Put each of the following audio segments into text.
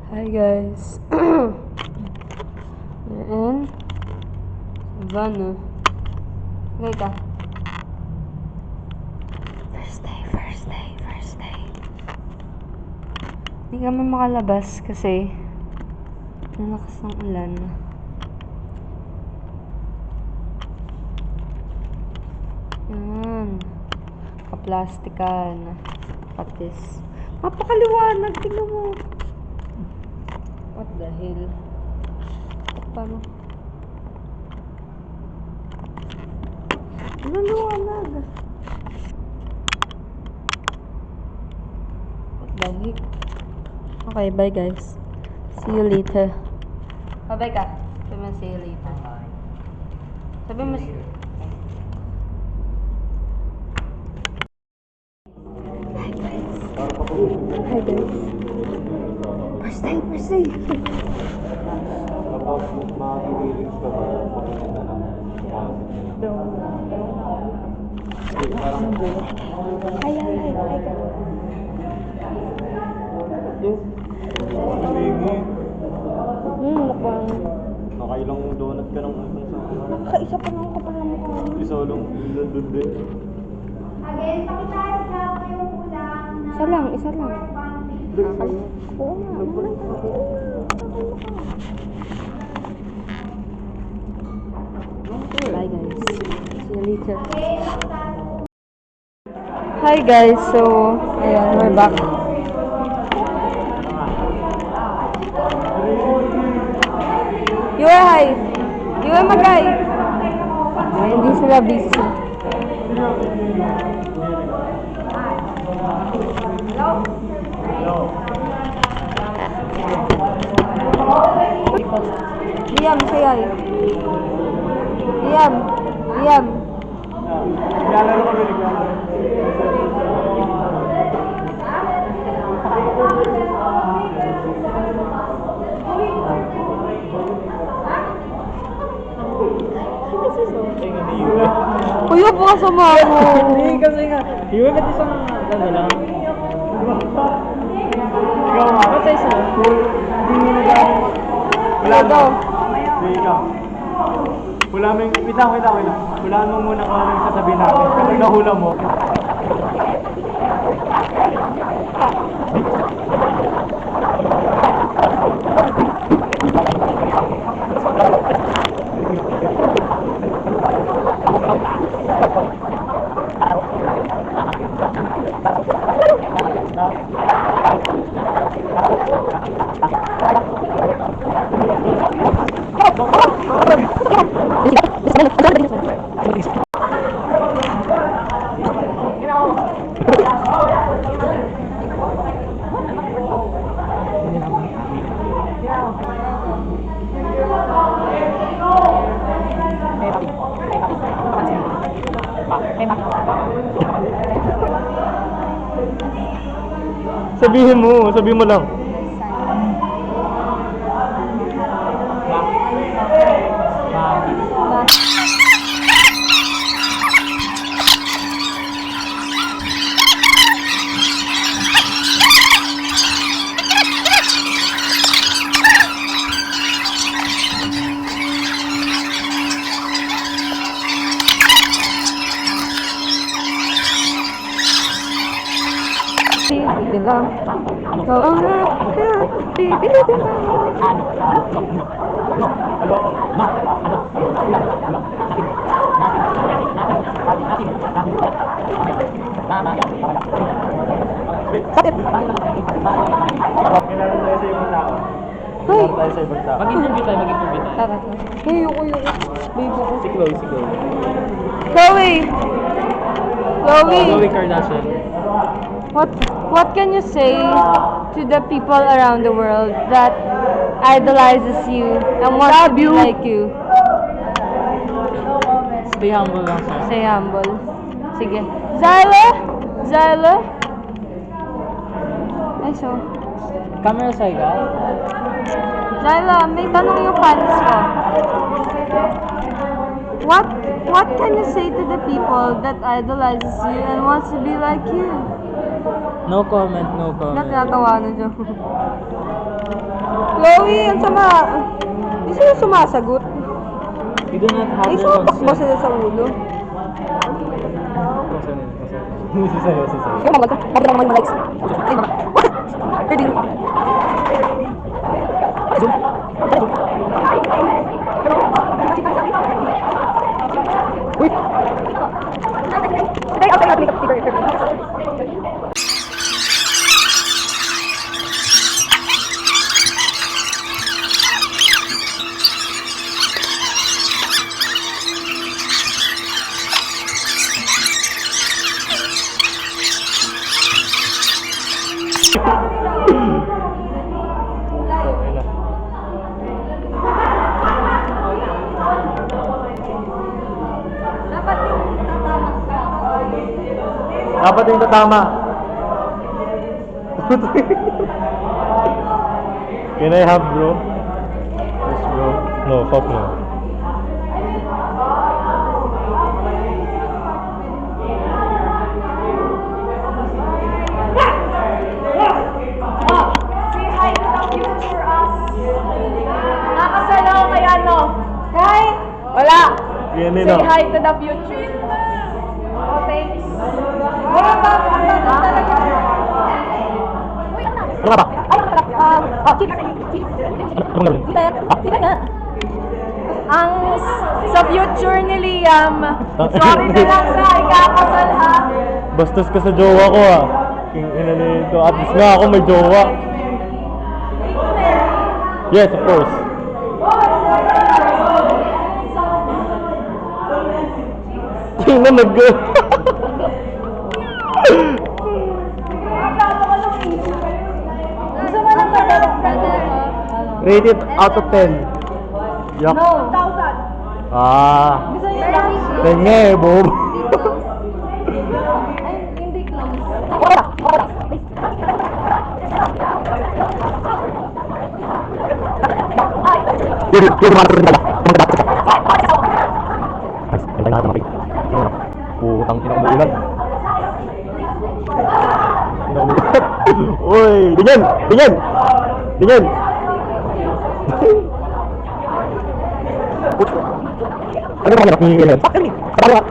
Hi guys. We're in Savannah. Okay ka? First day. Hindi kami makalabas kasi nalakas ng ulan. Yan. Kaplastikan. Patis. Napakaliwanag. Tingnan mo. What the hell? Paano? Liwanag. What the heck? Okay, bye guys. See you later. Bye ka. Sabi mo see you later. Sabi mo Hi guys. First day. Kapag makakililig ka ba, pakita na lang. Hi ka. Maligid. Mukhang Nakailang donut ka ng isang sa nakakaisa pa lang kapal na mukha. isa lang, doon din. Again, pakitayos lang yung kulang na Isa lang. Oo nga. Bye guys. See you later. Hi guys. So, ayan, we're back. You are hi. You are mag-hi. Ay, hindi sila busy. Liam, say hi. Liam. Naglalaro kami, naglalaro. Kuya, baka sama mo. Hindi kasi nga, iwan ba't isang ano lang? Ikaw nga. Ba't sa isa? Hindi mo nag-ano. Wala daw. Hindi ikaw. Wala mo yung, kita. Wala mo muna kung ano yung sasabihin natin. Kapag nahula mo. Sabihin mo lang. Dilang. Kailangan tayo sa ibang tao. Kailangan tayo sa ibang tao. Mag-interview tayo. Tara. Ayoko. Baby ko. Si Chloe. Chloe! Chloe Kardashian. What can you say to the people around the world that idolizes you and wants to be like you? Stay humble lang siya. Say humble. Sige. Zyla? Ay, so. Camera shy ka? Zyla, may tanong yung fans ko. What can you say to the people that idolizes you and wants to be like you? No comment. Natatawa na dyan. Chloe, ang sama. Hindi sila sumasagot. You do not have Ay, their sumapak ba consent. sila sa ulo? Sa'yo. Yung mga mga likes. Ay, mga. Pwede. Uy! Ay, okay, Dapat yung tatama. Can I have, bro? Yes, bro. No, fuck no. Say hi to the future us. Nakasal ako kay ano? Kay? Wala. Yan Say nila. hi to the future. Oh, thanks. Wala ba? Talaga. Uy, ano? Ano ba? Ay, ano pala? Keep. Ano gawin? Kita nga. Ang sa future ni Liam, sorry na lang sa ikakasal ha. Bastos ka sa jowa ko ah. King ina nito. At least nga ako may jowa. Yes, of course. King na mag Gusto mo ng brother mo? Rate it out of 10. Yuck. No. 1,000. Ah. Gusto niyo lang? Tenge, bob. Ay, hindi close. Putang ina umuulan. Uy, dingin! Dingin! Dingin! Ano ba hirap ni Ellen? Parang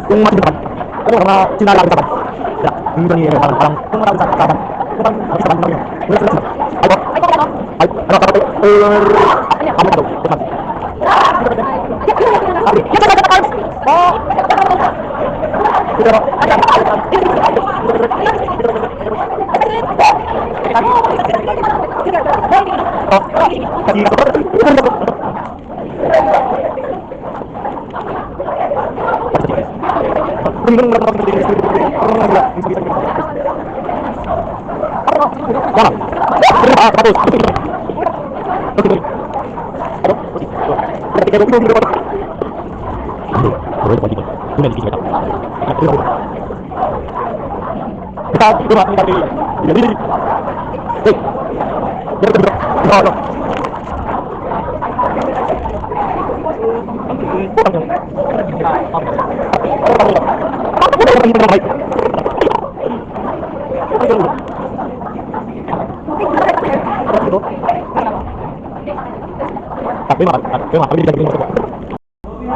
kung matidapan, ano mga sinalabi sa ban. Yung ni Ellen, parang kung marami sa ban. Parang sa ban niya. Ay, ano ka ba? Ano ka ba?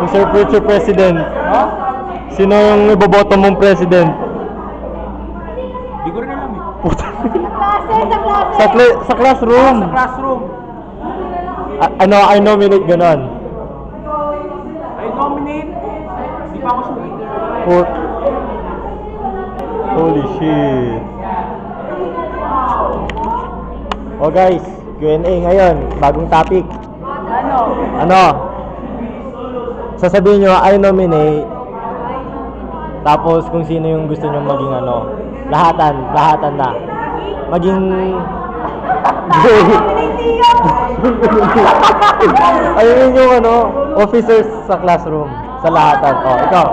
Mr. Future President, sino yung iboboto mong president? Hindi ko rin alam eh. Puta. Sa klase. Sa classroom. Classroom. Ano, I nominate ganon. I nominate. Hindi pa ako sure. Put. Holy shit. Oh guys, Q&A ngayon, bagong topic. Ano? Ano? Sasabihin nyo, I nominate. Tapos kung sino yung gusto nyo maging ano. Lahatan na. Maging ayun yung ano, officers sa classroom. Sa lahatan. Oh, ikaw.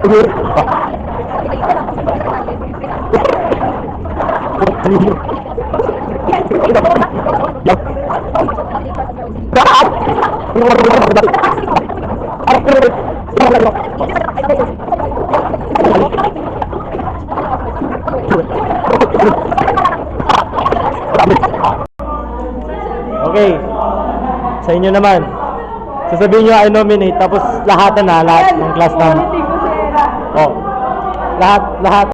Okay. Sa inyo naman. Sasabihin nyo I nominate tapos lahat ng class namin. Oh. Lahat